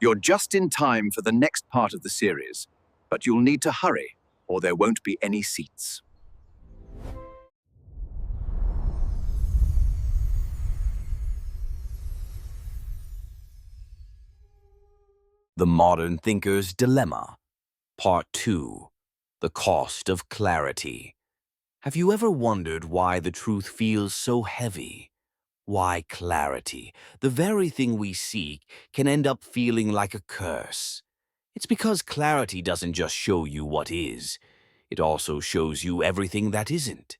You're just in time for the next part of the series, but you'll need to hurry, or there won't be any seats. The Modern Thinker's Dilemma, Part 2, The Cost of Clarity. Have you ever wondered why the truth feels so heavy? Why clarity, the very thing we seek, can end up feeling like a curse? It's because clarity doesn't just show you what is, it also shows you everything that isn't.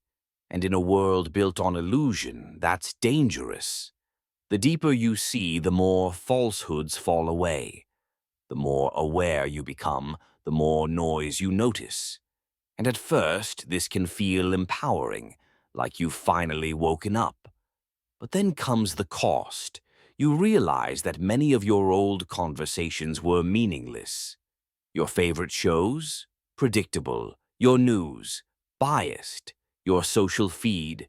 And in a world built on illusion, that's dangerous. The deeper you see, the more falsehoods fall away. The more aware you become, the more noise you notice. And at first, this can feel empowering, like you've finally woken up. But then comes the cost. You realize that many of your old conversations were meaningless. Your favorite shows? Predictable. Your news? Biased. Your social feed?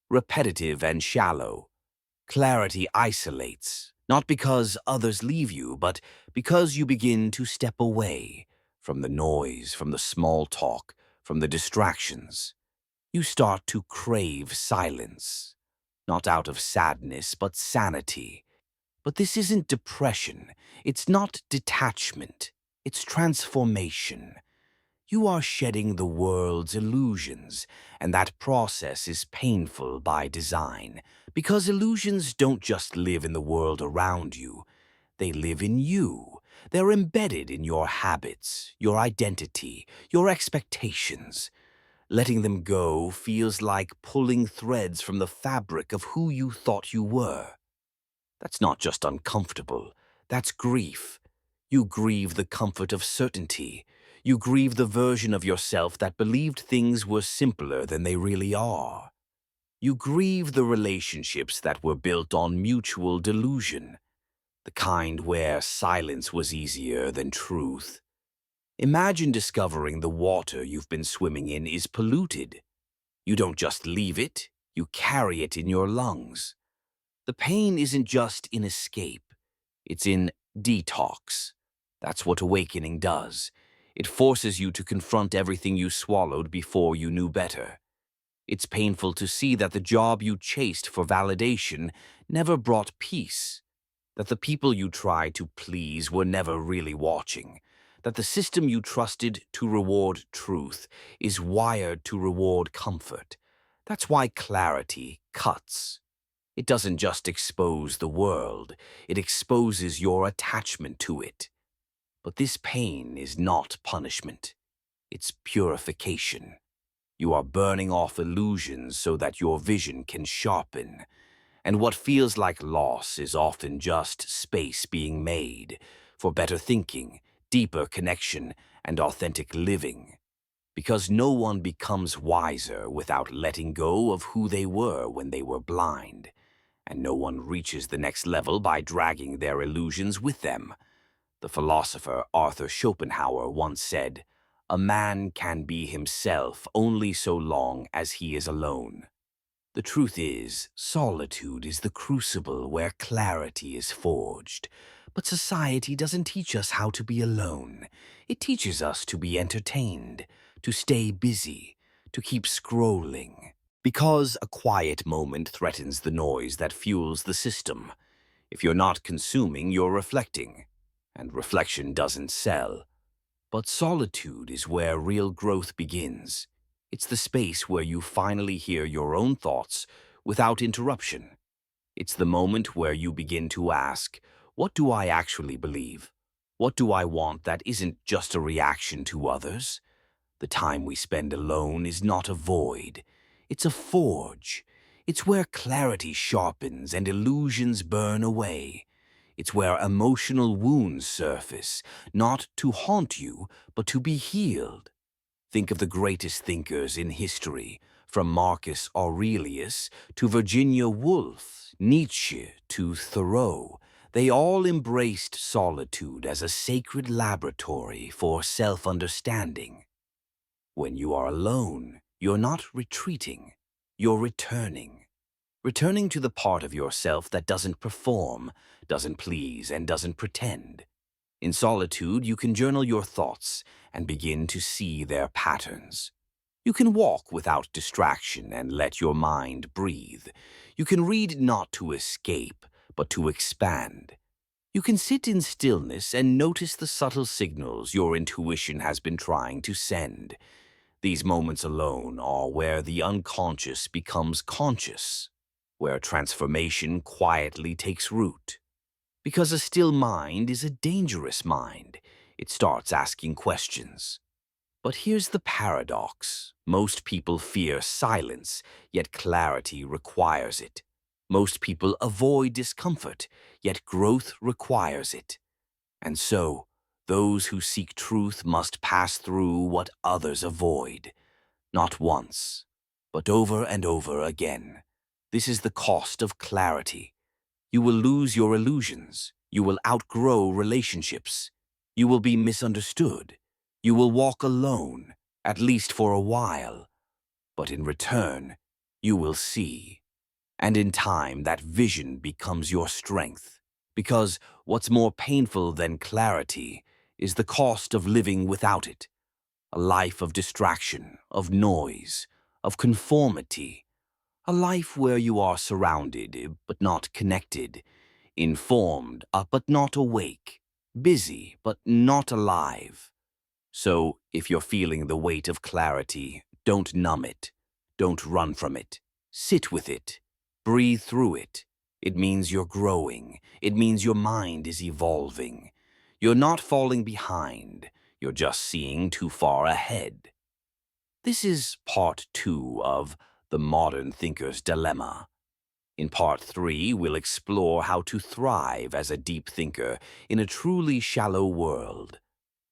Repetitive and shallow. Clarity isolates, not because others leave you, but because you begin to step away from the noise, from the small talk, from the distractions. You start to crave silence, not out of sadness, but sanity. But this isn't depression. It's not detachment. It's transformation. You are shedding the world's illusions, and that process is painful by design, because illusions don't just live in the world around you. They live in you. They're embedded in your habits, your identity, your expectations. Letting them go feels like pulling threads from the fabric of who you thought you were. That's not just uncomfortable, that's grief. You grieve the comfort of certainty. You grieve the version of yourself that believed things were simpler than they really are. You grieve the relationships that were built on mutual delusion, the kind where silence was easier than truth. Imagine discovering the water you've been swimming in is polluted. You don't just leave it, you carry it in your lungs. The pain isn't just in escape, it's in detox. That's what awakening does. It forces you to confront everything you swallowed before you knew better. It's painful to see that the job you chased for validation never brought peace, that the people you tried to please were never really watching, that the system you trusted to reward truth is wired to reward comfort. That's why clarity cuts. It doesn't just expose the world, it exposes your attachment to it. But this pain is not punishment. It's purification. You are burning off illusions so that your vision can sharpen. And what feels like loss is often just space being made for better thinking, deeper connection, and authentic living. Because no one becomes wiser without letting go of who they were when they were blind. And no one reaches the next level by dragging their illusions with them. The philosopher Arthur Schopenhauer once said, "A man can be himself only so long as he is alone." The truth is, solitude is the crucible where clarity is forged. But society doesn't teach us how to be alone. It teaches us to be entertained, to stay busy, to keep scrolling. Because a quiet moment threatens the noise that fuels the system. If you're not consuming, you're reflecting. And reflection doesn't sell. But solitude is where real growth begins. It's the space where you finally hear your own thoughts without interruption. It's the moment where you begin to ask, what do I actually believe? What do I want that isn't just a reaction to others? The time we spend alone is not a void. It's a forge. It's where clarity sharpens and illusions burn away. It's where emotional wounds surface, not to haunt you, but to be healed. Think of the greatest thinkers in history, from Marcus Aurelius to Virginia Woolf, Nietzsche to Thoreau. They all embraced solitude as a sacred laboratory for self-understanding. When you are alone, you're not retreating, you're returning. Returning to the part of yourself that doesn't perform, doesn't please, and doesn't pretend. In solitude, you can journal your thoughts and begin to see their patterns. You can walk without distraction and let your mind breathe. You can read not to escape, but to expand. You can sit in stillness and notice the subtle signals your intuition has been trying to send. These moments alone are where the unconscious becomes conscious, where transformation quietly takes root. Because a still mind is a dangerous mind. It starts asking questions. But here's the paradox. Most people fear silence, yet clarity requires it. Most people avoid discomfort, yet growth requires it. And so, those who seek truth must pass through what others avoid. Not once, but over and over again. This is the cost of clarity. You will lose your illusions. You will outgrow relationships. You will be misunderstood. You will walk alone, at least for a while. But in return, you will see. And in time, that vision becomes your strength. Because what's more painful than clarity is the cost of living without it. A life of distraction, of noise, of conformity. A life where you are surrounded, but not connected. Informed, but not awake. Busy, but not alive. So, if you're feeling the weight of clarity, don't numb it. Don't run from it. Sit with it. Breathe through it. It means you're growing. It means your mind is evolving. You're not falling behind. You're just seeing too far ahead. This is part 2 of The Modern Thinker's Dilemma. In part 3, we'll explore how to thrive as a deep thinker in a truly shallow world.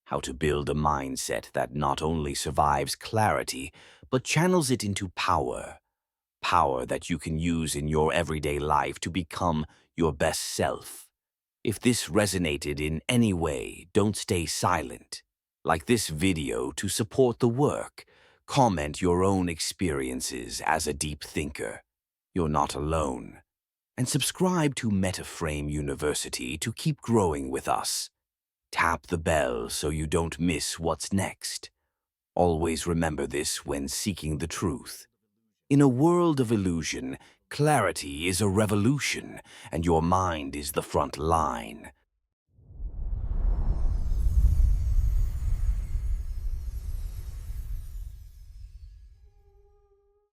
How to build a mindset that not only survives clarity, but channels it into power. Power that you can use in your everyday life to become your best self. If this resonated in any way, don't stay silent. Like this video to support the work. Comment your own experiences as a deep thinker. You're not alone. And subscribe to MetaFrame University to keep growing with us. Tap the bell so you don't miss what's next. Always remember this when seeking the truth. In a world of illusion, clarity is a revolution, and your mind is the front line.